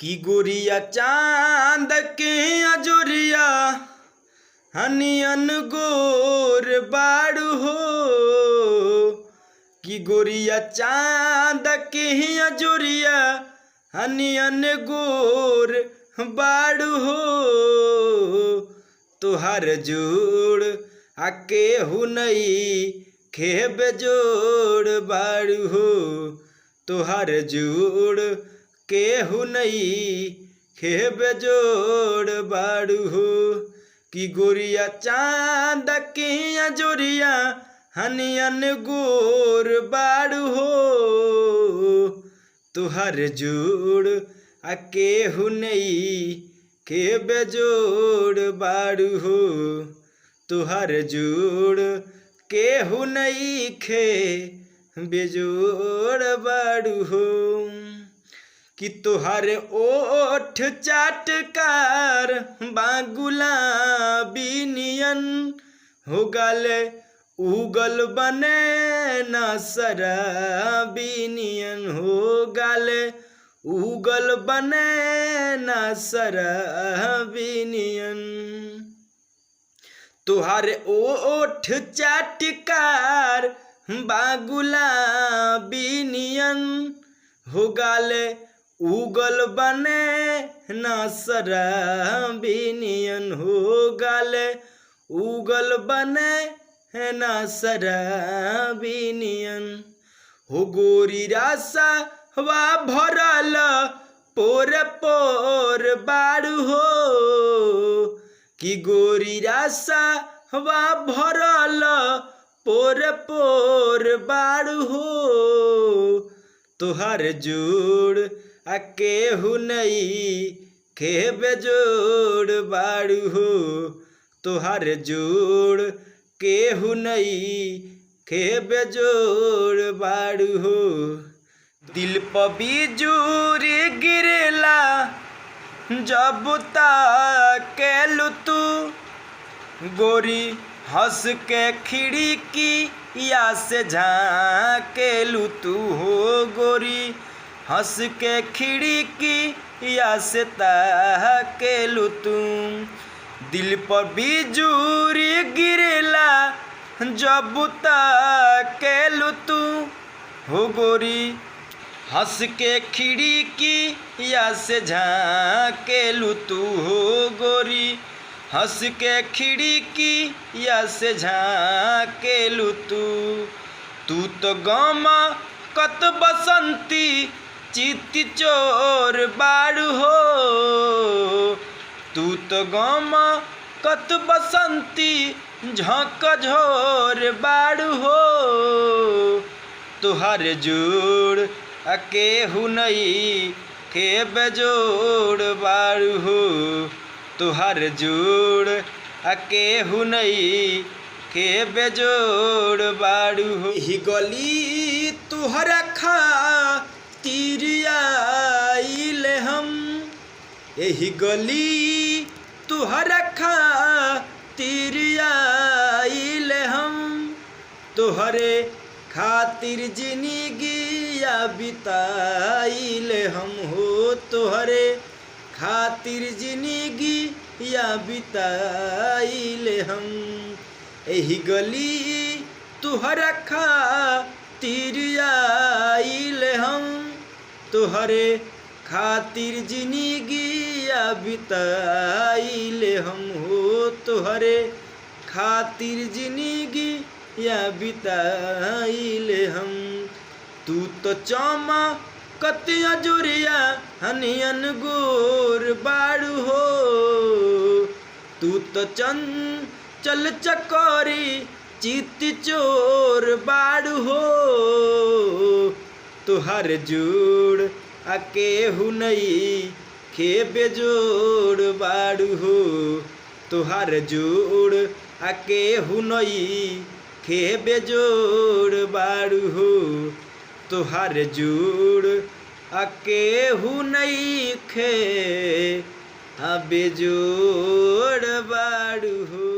की गोरिया चांद के अजोरिया हनियन गोर बाड़ू हो। की गोरिया चांद के अजोरिया हनियन गोर बाड़ू हो। तुहार जोड़ आके हुनई खेब जोड़ बाड़ू हो। तुहार जोड़ के हुनई खेब जोड़ बाड़ू हो। की गोरिया चांद के अजोरिया हनियन गोर बाड़ू हो। तुहार जोड़ आके हुनई खेब जोड़ बाड़ू हो। तुहार जोड़ के हुनई खे बेजोड़ बाड़ू हो। कि तुहार ओठ चाटकार गुलाबी नियन हो गले उगल बने न शराबी नियन हो गले उगल बने न शराबी नियन। तुहार ओठ चाटकार गुलाबी नियन हो गले उगल बने न शराबी नियन हो गले उगल बने न शराबी नियन हो। गोरी रासा वा भरल पोर पोर बाड़ू हो। कि गोरी रासा वा भरल पोर पोर बाड़ू हो। तुहार जोड़ आके हुनई खेब जोड़ बाड़ू हो। तुहार जोड़ के हुनई खेब जोड़ बाड़ू हो। दिल पर बिजूरी गिरेला जब ताकेलू तू गोरी हंस के खिड़की या से झाँकेलू तू हो। गोरी हंस के खिड़की या से ताकेलू तू। दिल पर बिजूरी गिरेला जब ताकेलू तू हो। गोरी हंस के खिड़की या से झाँकेलू तू हो। गोरी हंस के खिड़की या से झाँकेलू तू। तू तो गमा कत बसंती चित्ती चोर बाड़ू हो। तू तो गमा कत बसंती झक झोर बाड़ू हो। तुहार जोड़ आके हुनई खेब जोड़ बाड़ू हो। तुहार जोड़ आके हुनई खेब जोड़ बाड़ू हो। ही गली तुहरा खातिर आइले हम। एही गली तुहरा खातिर आइले हम। तुहरे खातिर जिंदगी या बिताइले हम हो। तुहरे खातिर जिंदगी या बिताइले हम। एही गली तुहरा खातिर आइले हम। तुहरे खातिर जिंदगी या बिताइले हम हो। तुहरे खातिर जिंदगी या बिताइले हम। तू तो चमा कतिया जोरिया हनियन गोर बाड़ू हो। तू तो चल चकोरी चित चोर बाड़ू हो। तुहार जोड़ आके हुनई खेब जोड़ बाड़ू हो। तुहार जोड़ आके हुनई खेब जोड़ बाड़ू हो। तुहार जोड़ आके हुनई खे बेजोड़ बाड़ू हो।